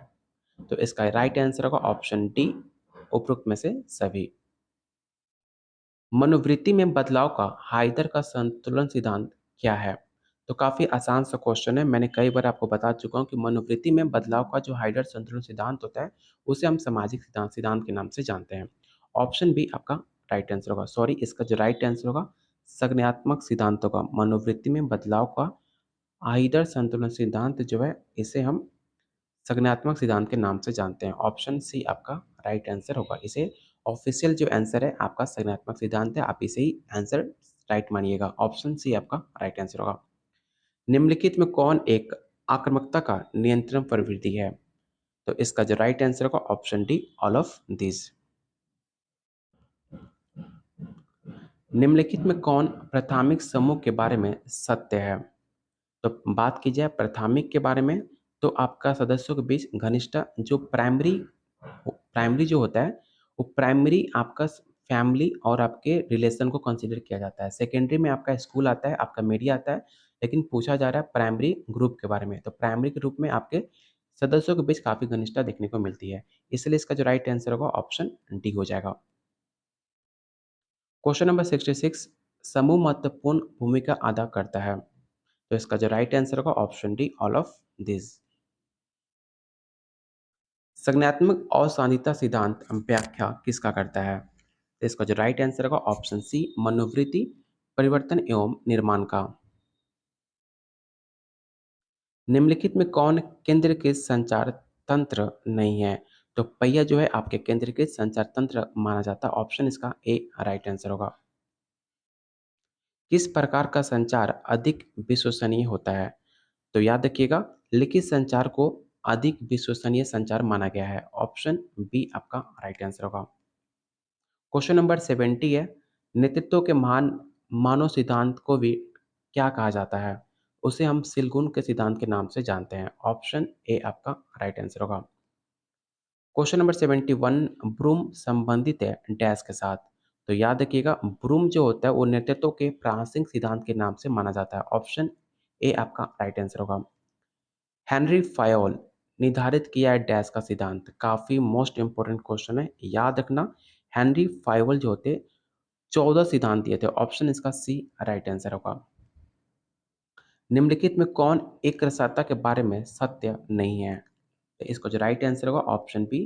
तो इसका राइट आंसर होगा ऑप्शन डी, उपरोक्त में से सभी। मनोवृत्ति में बदलाव का हाइदर का संतुलन सिद्धांत क्या है? तो काफ़ी आसान सा क्वेश्चन है। मैंने कई बार आपको बता चुका हूँ कि मनोवृत्ति में बदलाव का जो हाइडर संतुलन सिद्धांत होता है, उसे हम सामाजिक सिद्धांत सिद्धांत के नाम से जानते हैं। ऑप्शन बी आपका राइट आंसर होगा। सॉरी, इसका जो राइट आंसर होगा संज्ञानात्मक सिद्धांत होगा। मनोवृत्ति में बदलाव का हाइडर संतुलन सिद्धांत जो है, इसे हम संज्ञानात्मक सिद्धांत के नाम से जानते हैं। ऑप्शन सी आपका राइट आंसर होगा। इसे ऑफिशियल जो आंसर है आपका संज्ञानात्मक सिद्धांत है, आप इसे ही आंसर राइट मानिएगा। ऑप्शन सी आपका राइट आंसर होगा। निम्नलिखित में कौन एक आक्रामकता का नियंत्रण प्रवृत्ति है? तो इसका जो राइट आंसर होगा option D, all of this. निम्नलिखित में कौन प्राथमिक समूह के बारे में सत्य है? तो बात की जाए प्राथमिक के बारे में, तो आपका सदस्यों के बीच घनिष्ठता जो प्राइमरी प्राइमरी जो होता है, वो प्राइमरी आपका फैमिली और आपके रिलेशन को कंसीडर किया जाता है। सेकेंडरी में आपका स्कूल आता है, आपका मीडिया आता है, लेकिन पूछा जा रहा है प्राइमरी ग्रुप के बारे में। तो प्राइमरी के रूप में आपके सदस्यों के बीच काफ़ी घनिष्ठता देखने को मिलती है। इसलिए इसका जो राइट आंसर होगा ऑप्शन डी हो जाएगा। क्वेश्चन नंबर 66, समूह महत्वपूर्ण भूमिका अदा करता है। तो इसका जो राइट आंसर होगा option D, all of this. संज्ञानात्मक अशांतता सिद्धांत व्याख्या किसका करता है? तो इसका जो राइट आंसर होगा ऑप्शन सी, मनोवृत्ति परिवर्तन एवं निर्माण का। निम्नलिखित में कौन केंद्रीकृत संचार तंत्र नहीं है? तो पहिया जो है आपके केंद्रीकृत संचार तंत्र माना जाता है। ऑप्शन इसका ए राइट आंसर होगा। किस प्रकार का संचार अधिक विश्वसनीय होता है? तो याद रखिएगा, लिखित संचार को अधिक विश्वसनीय संचार माना गया है। ऑप्शन बी आपका राइट आंसर होगा। क्वेश्चन नंबर 70 है, नेतृत्व के महान मानव सिद्धांत को भी क्या कहा जाता है? उसे हम सिलगुन के सिद्धांत के नाम से जानते हैं। ऑप्शन ए आपका राइट आंसर होगा। क्वेश्चन नंबर 71, ब्रूम संबंधित है डैश के साथ। तो याद रखिएगा, ब्रूम जो होता है वो नेतृत्व के प्रासंगिक सिद्धांत के नाम से माना जाता है। ऑप्शन ए आपका राइट आंसर होगा। हेनरी फायोल निर्धारित किया है डैश का सिद्धांत। काफी मोस्ट इंपोर्टेंट क्वेश्चन है, याद रखना। हेनरी फायोल जो होते 14 सिद्धांत दिए थे। ऑप्शन इसका सी राइट आंसर होगा। निम्नलिखित में कौन एक रसायनता के बारे में सत्य नहीं है? तो इसका जो राइट आंसर होगा ऑप्शन बी,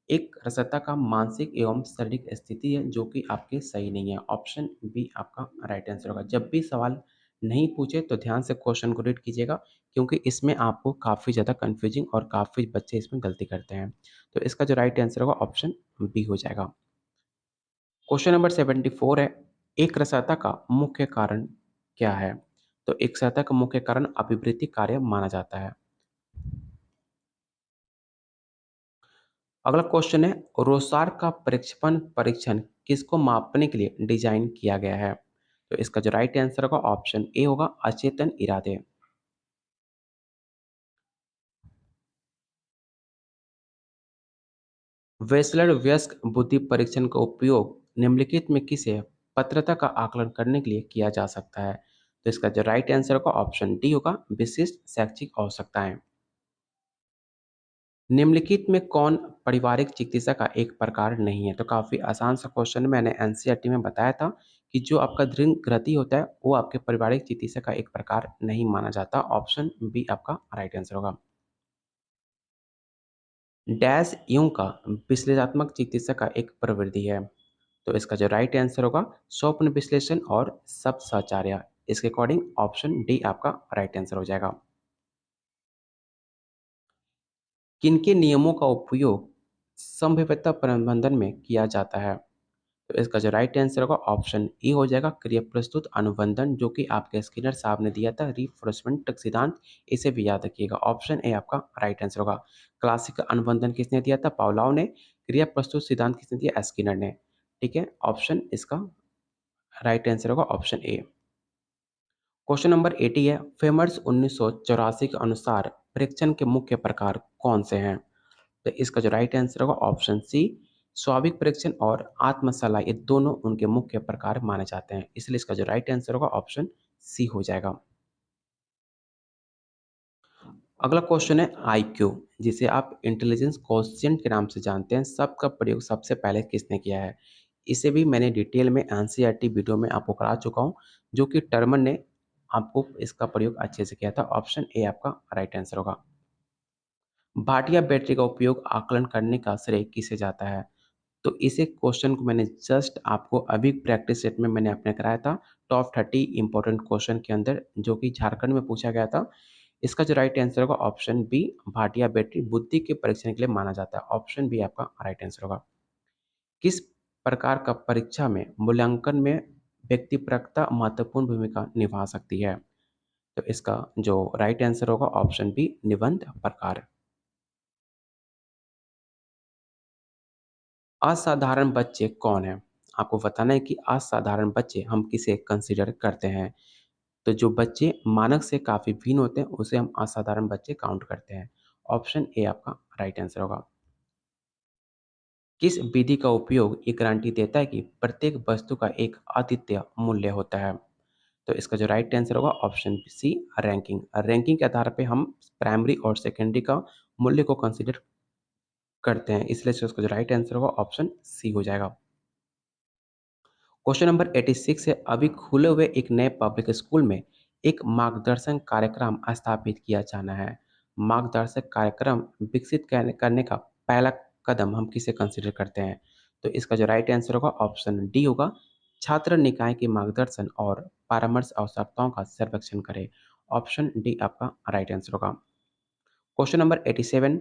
एक रसायनता का मानसिक एवं शारीरिक स्थिति है जो कि आपके सही नहीं है। ऑप्शन बी आपका राइट आंसर होगा। जब भी सवाल नहीं पूछे तो ध्यान से क्वेश्चन को रीड कीजिएगा, क्योंकि इसमें आपको काफ़ी ज़्यादा कंफ्यूजिंग और काफ़ी बच्चे इसमें गलती करते हैं। तो इसका जो राइट आंसर होगा ऑप्शन बी हो जाएगा। क्वेश्चन नंबर 74 है, एक रसायनता का मुख्य कारण क्या है? तो एक रसायनता का मुख्य कारण अभिवृद्धि कार्य माना जाता है। अगला क्वेश्चन है, रोसार का प्रक्षेपण परीक्षण किसको मापने के लिए डिजाइन किया गया है? तो इसका जो राइट आंसर होगा ऑप्शन ए होगा, अचेतन इरादे। वेसलर वयस्क बुद्धि परीक्षण का उपयोग निम्नलिखित में किसे पात्रता का आकलन करने के लिए किया जा सकता है? तो इसका जो राइट आंसर होगा ऑप्शन डी होगा, विशिष्ट शैक्षिक आवश्यकताएं। निम्नलिखित में कौन पारिवारिक चिकित्सा का एक प्रकार नहीं है? तो काफ़ी आसान सा क्वेश्चन, मैंने एनसीईआरटी में बताया था कि जो आपका दृढ़ ग्रंथि होता है वो आपके पारिवारिक चिकित्सा का एक प्रकार नहीं माना जाता। ऑप्शन बी आपका राइट आंसर होगा। डैश यूं का विश्लेषणात्मक चिकित्सा का एक प्रवृत्ति है। तो इसका जो राइट आंसर होगा स्वप्न विश्लेषण और शब्द साचार्य। इसके अकॉर्डिंग ऑप्शन डी आपका राइट आंसर हो जाएगा। किनके नियमों का उपयोग संभाव्यता प्रबंधन में किया जाता है? तो इसका जो राइट आंसर होगा ऑप्शन ए हो जाएगा, क्रिया प्रस्तुत अनुबंधन, जो कि आपके स्किनर साहब ने दिया था, रीइंफोर्समेंट सिद्धांत। इसे भी याद रखिएगा, ऑप्शन ए आपका राइट आंसर होगा। क्लासिकल अनुबंधन किसने दिया था? पावलोव ने। क्रिया प्रस्तुत सिद्धांत किसने दिया? स्किनर ने। ठीक है, ऑप्शन इसका राइट आंसर होगा ऑप्शन ए। क्वेश्चन नंबर 80 है, फेमर्स 1984 के अनुसार परीक्षण के मुख्य प्रकार कौन से हैं? तो इसका जो राइट आंसर होगा ऑप्शन सी, स्वाभाविक परीक्षण और आत्मसलाह, ये दोनों उनके मुख्य प्रकार माने जाते हैं, इसलिए इसका जो राइट आंसर होगा ऑप्शन सी हो जाएगा। अगला क्वेश्चन है आईक्यू, जिसे आप इंटेलिजेंस क्वोशिएंट के नाम से जानते हैं, सबका प्रयोग सबसे पहले किसने किया है? इसे भी मैंने डिटेल में एनसीईआरटी वीडियो में आपको करा चुका हूँ, जो कि टर्मन ने आपको इसका प्रयोग अच्छे से किया था। ऑप्शन ए आपका राइट आंसर होगा। भाटिया बैटरी का उपयोग आकलन करने का श्रेय किसे जाता है? तो इसे क्वेश्चन को मैंने जस्ट आपको अभी प्रैक्टिस सेट में मैंने अपने कराया था, टॉप 30 इंपॉर्टेंट क्वेश्चन के अंदर, जो कि झारखंड में पूछा गया था। इसका जो राइट आंसर होगा ऑप्शन बी, भाटिया बैटरी बुद्धि के परीक्षण के लिए माना जाता है। ऑप्शन बी आपका राइट आंसर होगा। किस प्रकार का परीक्षा में मूल्यांकन में व्यक्तिपरकता महत्वपूर्ण भूमिका निभा सकती है? तो इसका जो राइट आंसर होगा ऑप्शन बी, निबंध प्रकार। असाधारण बच्चे कौन हैं? आपको बताना है कि असाधारण बच्चे हम किसे कंसीडर करते हैं। तो जो बच्चे मानक से काफ़ी भिन्न होते हैं, उसे हम असाधारण बच्चे काउंट करते हैं। ऑप्शन ए आपका राइट आंसर होगा। किस विधि का उपयोग ये गारंटी देता है कि प्रत्येक वस्तु का एक अद्वितीय मूल्य होता है? तो इसका जो राइट आंसर होगा ऑप्शन सी, रैंकिंग। रैंकिंग के आधार पे हम प्राइमरी और सेकेंडरी का मूल्य को कंसीडर करते हैं, इसलिए इसका जो राइट आंसर होगा ऑप्शन सी हो जाएगा। क्वेश्चन नंबर 86 है, अभी खुले हुए एक नए पब्लिक स्कूल में एक मार्गदर्शन कार्यक्रम स्थापित किया जाना है। मार्गदर्शक कार्यक्रम विकसित करने का पहला कदम हम किसे कंसीडर करते हैं? तो इसका जो राइट आंसर होगा ऑप्शन डी होगा, छात्र निकाय के मार्गदर्शन और परामर्श आवश्यकताओं का सर्वेक्षण करें। ऑप्शन डी आपका राइट आंसर होगा। Question number 87,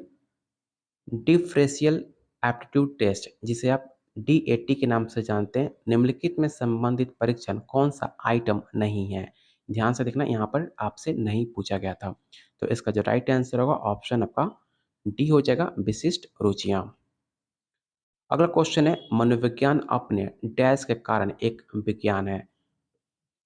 differential aptitude test, जिसे आप डीएटी के नाम से जानते हैं, निम्नलिखित में संबंधित परीक्षण कौन सा आइटम नहीं है? ध्यान से देखना, यहाँ पर आपसे नहीं पूछा गया था। तो इसका जो राइट आंसर होगा ऑप्शन आपका डी हो जाएगा, विशिष्ट रुचियाँ। अगला क्वेश्चन है, मनोविज्ञान अपने डैश के कारण एक विज्ञान है।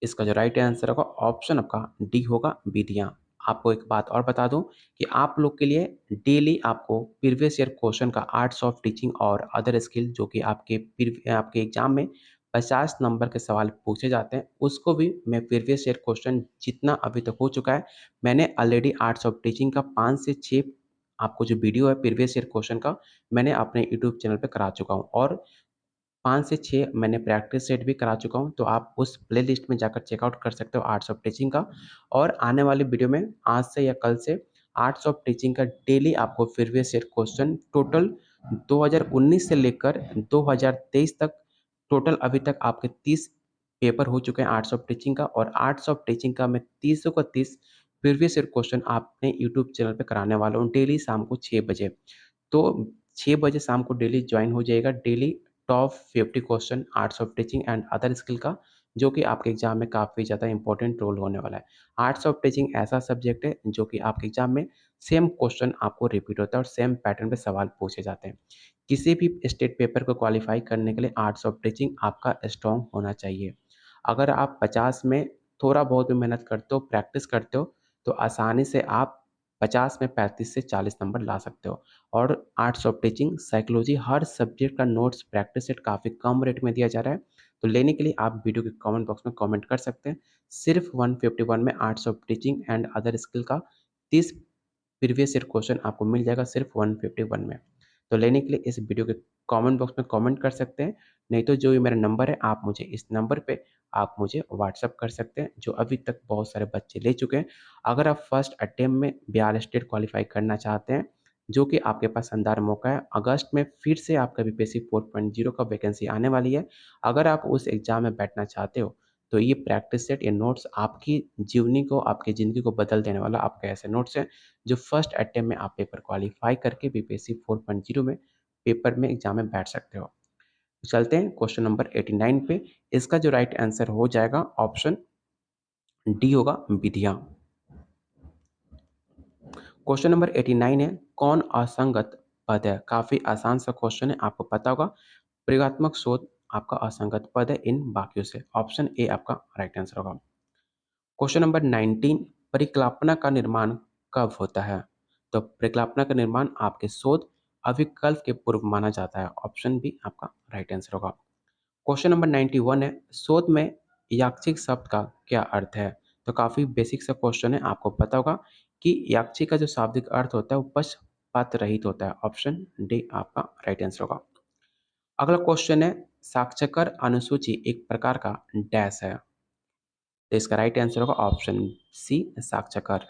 इसका जो राइट आंसर होगा ऑप्शन आपका डी होगा, विधियाँ। आपको एक बात और बता दूँ कि आप लोग के लिए डेली आपको प्रीवियस ईयर क्वेश्चन का आर्ट्स ऑफ टीचिंग और अदर स्किल, जो कि आपके एग्ज़ाम में 50 नंबर के सवाल पूछे जाते हैं, उसको भी मैं प्रीवियस ईयर क्वेश्चन जितना अभी तक हो चुका है, मैंने ऑलरेडी आर्ट्स ऑफ टीचिंग का 5 से 6 आपको जो वीडियो है प्रीवियस ईयर क्वेश्चन का, मैंने अपने यूट्यूब चैनल पे करा चुका हूँ, और 5 से 6 मैंने प्रैक्टिस सेट भी करा चुका हूँ, तो आप उस प्लेलिस्ट में जाकर चेकआउट कर सकते हो आर्ट्स ऑफ टीचिंग का। और आने वाली वीडियो में आज से या कल से आर्ट्स ऑफ टीचिंग का डेली आपको प्रीवियस ईयर क्वेश्चन टोटल 2019 से लेकर 2023 तक, टोटल अभी तक आपके 30 पेपर हो चुके हैं आर्ट्स ऑफ टीचिंग का, और आर्ट्स ऑफ टीचिंग का मैं 30 का 30 प्रीवियस ईयर क्वेश्चन आपने यूट्यूब चैनल पे कराने वाला हूँ डेली शाम को 6 बजे। तो 6 बजे शाम को डेली जॉइन हो जाइएगा, daily top 50 question arts of teaching and other skill का, जो कि आपके एग्जाम में काफ़ी ज़्यादा इंपॉर्टेंट रोल होने वाला है। आर्ट्स ऑफ टीचिंग ऐसा सब्जेक्ट है जो कि आपके एग्जाम में सेम क्वेश्चन आपको रिपीट होता है और सेम पैटर्न पे सवाल पूछे जाते हैं। किसी भी स्टेट पेपर को क्वालिफाई करने के लिए आर्ट्स ऑफ टीचिंग आपका स्ट्रॉन्ग होना चाहिए। अगर आप 50 में थोड़ा बहुत भी मेहनत करते हो, प्रैक्टिस करते हो, तो आसानी से आप 50 में 35 से 40 नंबर ला सकते हो। और arts of teaching psychology her subject का नोट्स प्रैक्टिस सेट काफ़ी कम रेट में दिया जा रहा है, तो लेने के लिए आप वीडियो के कमेंट बॉक्स में कमेंट कर सकते हैं। सिर्फ 151 में arts of teaching and other skill का 30 प्रीवियस ईयर क्वेश्चन आपको मिल जाएगा सिर्फ 151 में। तो लेने के लिए इस वीडियो के कमेंट बॉक्स में कमेंट कर सकते हैं, नहीं तो जो ये मेरा नंबर है, आप मुझे इस नंबर पे आप मुझे व्हाट्सएप कर सकते हैं, जो अभी तक बहुत सारे बच्चे ले चुके हैं। अगर आप फर्स्ट अटेम्प्ट में बिहार स्टेट क्वालिफाई करना चाहते हैं, जो कि आपके पास शानदार मौका है, अगस्त में फिर से आपका बीपीएससी 4.0 का वैकेंसी आने वाली है। अगर आप उस एग्ज़ाम में बैठना चाहते हो, तो ये प्रैक्टिस सेट, ये नोट्स आपकी जीवनी को, आपकी ज़िंदगी को बदल देने वाला आपके ऐसे नोट्स हैं, जो फर्स्ट अटेम्प्ट में आप पेपर क्वालीफाई करके बीपीएससी 4.0 में पेपर में एग्ज़ाम में बैठ सकते हो। तो चलते हैं क्वेश्चन नंबर 89 पे। इसका जो राइट आंसर हो जाएगा ऑप्शन डी होगा विधियाँ। क्वेश्चन नंबर 89 है, कौन असंगत पद है? काफ़ी आसान सा क्वेश्चन है, आपको पता होगा। प्रयोगात्मक शोध आपका असंगत पद है इन वाक्यों से। ऑप्शन ए आपका राइट आंसर होगा। क्वेश्चन नंबर 19, परिकल्पना का निर्माण कब होता है? तो परिकल्पना का निर्माण आपके शोध अभिकल्प के पूर्व माना जाता है। ऑप्शन बी आपका राइट आंसर होगा। क्वेश्चन नंबर 91 है, शोध में याक्षिक शब्द का क्या अर्थ है? तो काफ़ी बेसिक सा क्वेश्चन है, आपको पता होगा कि याक्षिक का जो शाब्दिक अर्थ होता है वो पक्षपात रहित होता है। ऑप्शन डी आपका राइट आंसर होगा। अगला क्वेश्चन है, साक्षकर अनुसूची एक प्रकार का डैश है? तो इसका राइट आंसर होगा ऑप्शन सी साक्षकर।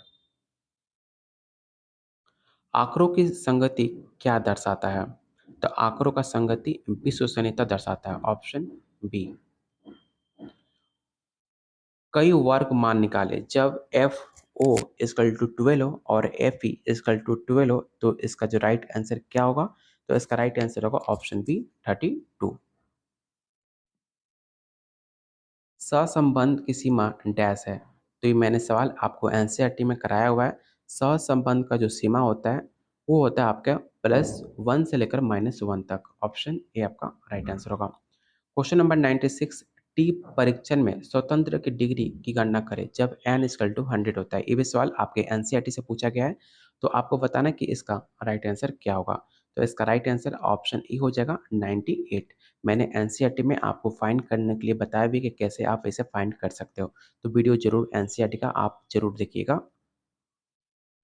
आंकड़ों की संगति क्या दर्शाता है? तो आंकड़ों का संगति विश्वसनीयता दर्शाता है। Option B. कई वर्ग मान निकाले जब एफ ओ इजकल टू 12 हो और एफ ई इजकल टू 12 हो, तो इसका जो राइट आंसर क्या होगा? तो इसका राइट आंसर होगा ऑप्शन बी 32। सहसंबंध की सीमा डैश है? तो ये मैंने सवाल आपको एनसीईआरटी में कराया हुआ है। सहसंबंध का जो सीमा होता है वो होता है आपका +1 से लेकर -1 तक। ऑप्शन ए आपका राइट आंसर होगा। क्वेश्चन नंबर 96, टी परीक्षण में स्वतंत्र की डिग्री की गणना करें जब n इक्वल टू 100 होता है। ये भी सवाल आपके एनसीईआरटी से पूछा गया है, तो आपको बताना है कि इसका राइट आंसर क्या होगा। तो इसका राइट आंसर ऑप्शन ई हो जाएगा 98। मैंने एनसीईआरटी में आपको फाइंड करने के लिए बताया भी कि कैसे आप इसे फाइंड कर सकते हो, तो वीडियो जरूर एनसीईआरटी का आप जरूर देखिएगा।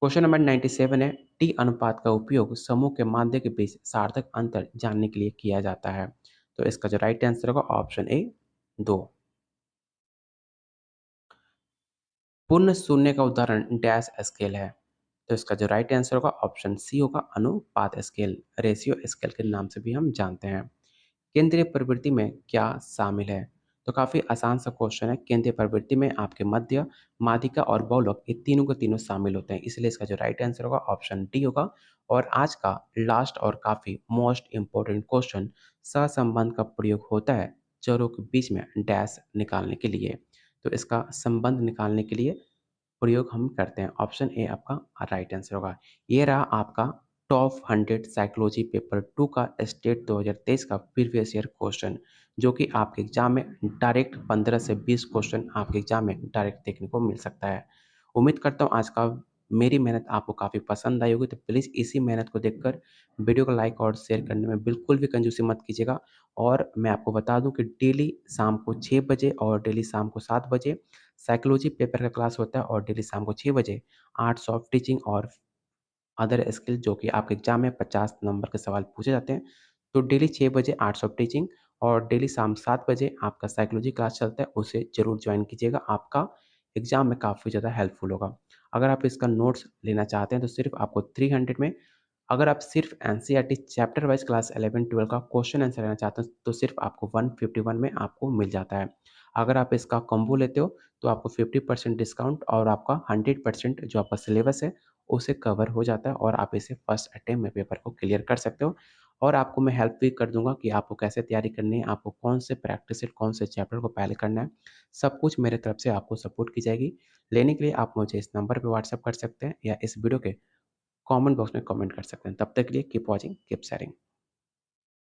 क्वेश्चन नंबर 97 है, टी अनुपात का उपयोग समूह के माध्य के बीच सार्थक अंतर जानने के लिए किया जाता है। तो इसका जो राइट आंसर होगा ऑप्शन ए 2। पूर्ण शून्य का उदाहरण डैश स्केल है? तो इसका जो राइट आंसर होगा ऑप्शन सी होगा अनुपात स्केल, रेशियो स्केल के नाम से भी हम जानते हैं। केंद्रीय प्रवृत्ति में क्या शामिल है? तो काफ़ी आसान सा क्वेश्चन है। केंद्रीय प्रवृत्ति में आपके मध्य, माध्यिका और बहुलक, ये तीनों के तीनों शामिल होते हैं, इसलिए इसका जो राइट आंसर होगा ऑप्शन डी होगा। और आज का लास्ट और काफ़ी मोस्ट इम्पोर्टेंट क्वेश्चन, सहसंबंध का प्रयोग होता है चरों के बीच में डैश निकालने के लिए। तो इसका संबंध निकालने के लिए प्रयोग हम करते हैं। ऑप्शन ए आपका राइट आंसर होगा। ये रहा आपका टॉप 100 साइकोलॉजी पेपर 2 का स्टेट 2023 का प्रीवियस ईयर क्वेश्चन, जो कि आपके एग्जाम में डायरेक्ट 15 से 20 क्वेश्चन आपके एग्जाम में डायरेक्ट देखने को मिल सकता है। उम्मीद करता हूँ आज का मेरी मेहनत आपको काफ़ी पसंद आई होगी, तो प्लीज़ इसी मेहनत को देखकर वीडियो को लाइक और शेयर करने में बिल्कुल भी कंजूसी मत कीजिएगा। और मैं आपको बता दूं कि डेली शाम को 6 बजे और डेली शाम को 7 बजे साइकोलॉजी पेपर का क्लास होता है, और डेली शाम को 6 बजे आर्ट्स ऑफ टीचिंग और अदर स्किल, जो कि आपके एग्जाम में 50 नंबर के सवाल पूछे जाते हैं। तो डेली 6 बजे आर्ट्स ऑफ टीचिंग और डेली शाम 7 बजे आपका साइकोलॉजी क्लास चलता है, उसे ज़रूर ज्वाइन कीजिएगा। आपका एग्जाम में काफ़ी ज़्यादा हेल्पफुल होगा। अगर आप इसका नोट्स लेना चाहते हैं तो सिर्फ आपको 300 में, अगर आप सिर्फ एनसीईआरटी चैप्टर वाइज क्लास 11-12 का क्वेश्चन आंसर लेना चाहते हैं तो सिर्फ आपको 151 में आपको मिल जाता है। अगर आप इसका कॉम्बो लेते हो तो आपको 50% डिस्काउंट और आपका 100% जो आपका सिलेबस है उसे कवर हो जाता है, और आप इसे फर्स्ट अटेम्प्ट में पेपर को क्लियर कर सकते हो। और आपको मैं हेल्प भी कर दूंगा कि आपको कैसे तैयारी करनी है, आपको कौन से प्रैक्टिस सेट, कौन से चैप्टर को पहले करना है, सब कुछ मेरे तरफ से आपको सपोर्ट की जाएगी। लेने के लिए आप मुझे इस नंबर पर व्हाट्सअप कर सकते हैं या इस वीडियो के कमेंट बॉक्स में कमेंट कर सकते हैं। तब तक के लिए कीप वॉचिंग, कीप शेयरिंग।